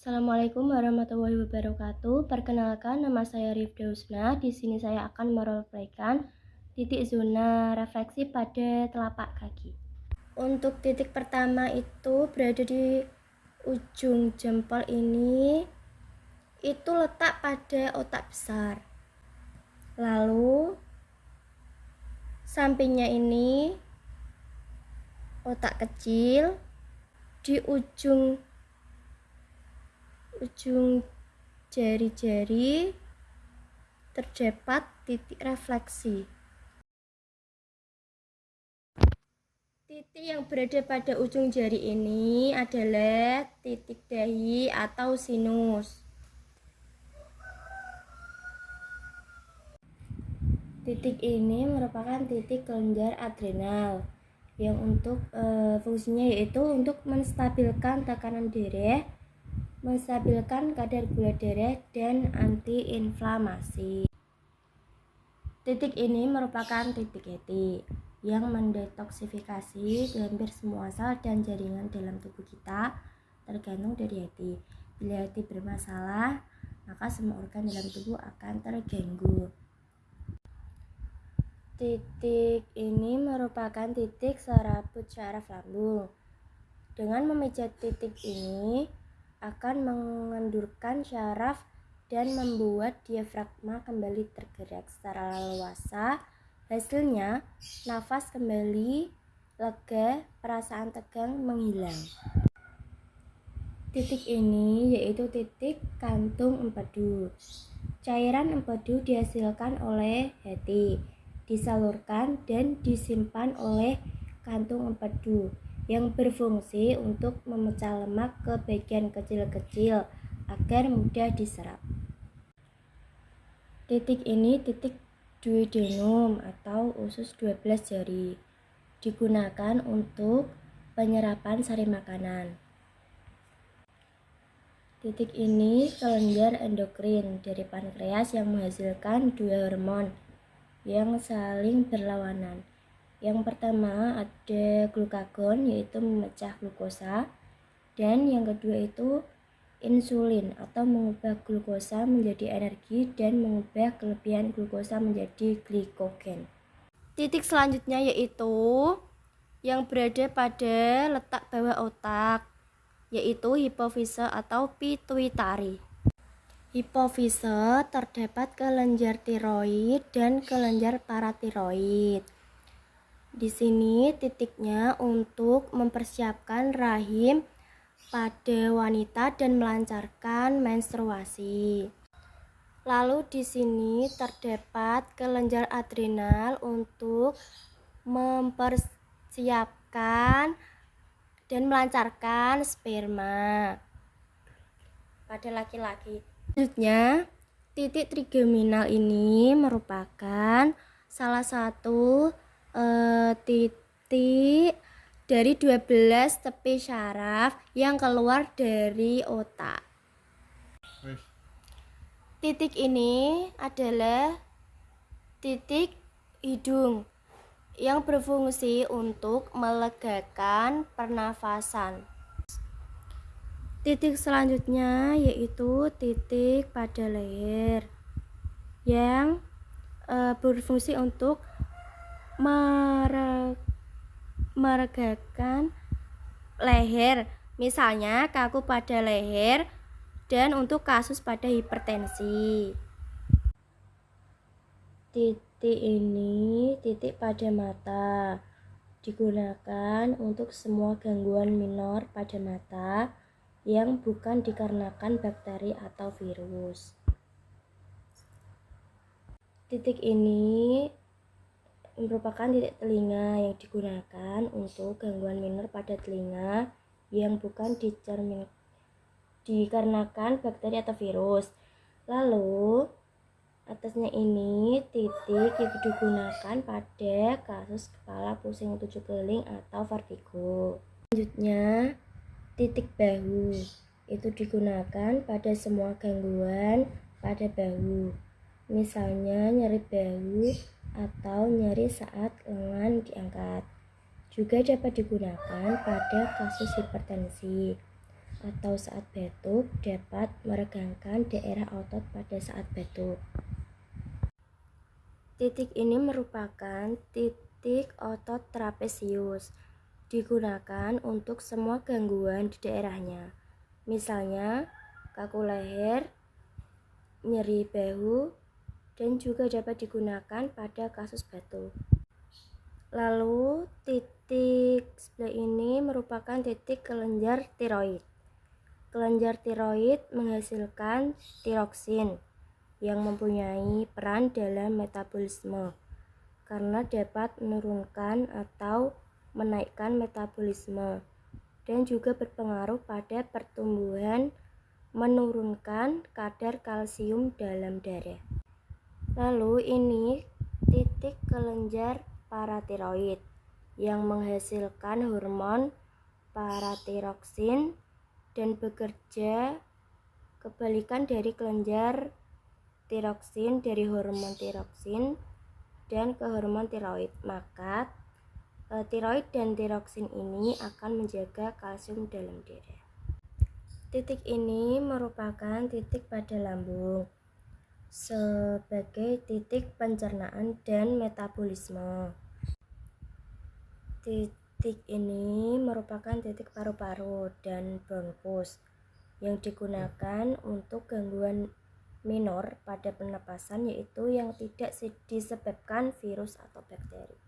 Assalamualaikum warahmatullahi wabarakatuh. Perkenalkan, nama saya Rifda Husna. Di sini saya akan meroleplaykan titik zona refleksi pada telapak kaki. Untuk titik pertama itu berada di ujung jempol ini, itu letak pada otak besar. Lalu sampingnya ini otak kecil. Di ujung jari-jari terdapat titik refleksi. Titik yang berada pada ujung jari ini adalah titik dahi atau sinus. Titik ini merupakan titik kelenjar adrenal yang untuk fungsinya yaitu untuk menstabilkan tekanan darah, menstabilkan kadar gula darah, dan antiinflamasi. Titik ini merupakan titik hati yang mendetoksifikasi hampir semua sel dan jaringan dalam tubuh kita, tergantung dari hati. Bila hati bermasalah, maka semua organ dalam tubuh akan terganggu. Titik ini merupakan titik serabut syaraf lambung. Dengan memijat titik ini akan mengendurkan syaraf dan membuat diafragma kembali tergerak secara leluasa. Hasilnya, nafas kembali lega, perasaan tegang menghilang. Titik ini yaitu titik kantung empedu. Cairan empedu dihasilkan oleh hati, disalurkan dan disimpan oleh kantung empedu yang berfungsi untuk memecah lemak ke bagian kecil-kecil agar mudah diserap. Titik ini titik duodenum atau usus 12 jari, digunakan untuk penyerapan sari makanan. Titik ini kelenjar endokrin dari pankreas yang menghasilkan dua hormon yang saling berlawanan. Yang pertama ada glukagon, yaitu memecah glukosa, dan yang kedua itu insulin atau mengubah glukosa menjadi energi dan mengubah kelebihan glukosa menjadi glikogen. Titik selanjutnya yaitu yang berada pada letak bawah otak, yaitu hipofise atau pituitari. Hipofise terdapat kelenjar tiroid dan kelenjar paratiroid. Di sini titiknya untuk mempersiapkan rahim pada wanita dan melancarkan menstruasi. Lalu di sini terdapat kelenjar adrenal untuk mempersiapkan dan melancarkan sperma pada laki-laki. Selanjutnya, titik trigeminal ini merupakan salah satu titik dari 12 tepi syaraf yang keluar dari otak. Titik ini adalah titik hidung yang berfungsi untuk melegakan pernafasan. Titik selanjutnya yaitu titik pada leher yang berfungsi untuk meregakan leher, misalnya kaku pada leher, dan untuk kasus pada hipertensi. Titik ini titik pada mata, digunakan untuk semua gangguan minor pada mata yang bukan dikarenakan bakteri atau virus. Titik ini merupakan titik telinga yang digunakan untuk gangguan minor pada telinga yang bukan dikarenakan bakteri atau virus. Lalu atasnya ini titik yang digunakan pada kasus kepala pusing tujuh keliling atau vertigo. Selanjutnya titik bahu, itu digunakan pada semua gangguan pada bahu, misalnya nyeri bahu atau nyeri saat lengan diangkat. Juga dapat digunakan pada kasus hipertensi atau saat batuk dapat meregangkan daerah otot pada saat batuk. Titik ini merupakan titik otot trapesius, digunakan untuk semua gangguan di daerahnya, misalnya kaku leher, nyeri bahu, dan juga dapat digunakan pada kasus batuk. Lalu titik sebelah ini merupakan titik kelenjar tiroid. Kelenjar tiroid menghasilkan tiroksin yang mempunyai peran dalam metabolisme karena dapat menurunkan atau menaikkan metabolisme dan juga berpengaruh pada pertumbuhan, menurunkan kadar kalsium dalam darah. Lalu ini titik kelenjar paratiroid yang menghasilkan hormon paratiroksin dan bekerja kebalikan dari kelenjar tiroksin dari hormon tiroksin dan ke hormon tiroid. Maka tiroid dan tiroksin ini akan menjaga kalsium dalam darah. Titik ini merupakan titik pada lambung sebagai titik pencernaan dan metabolisme. Titik ini merupakan titik paru-paru dan bronkus yang digunakan untuk gangguan minor pada pernapasan, yaitu yang tidak disebabkan virus atau bakteri.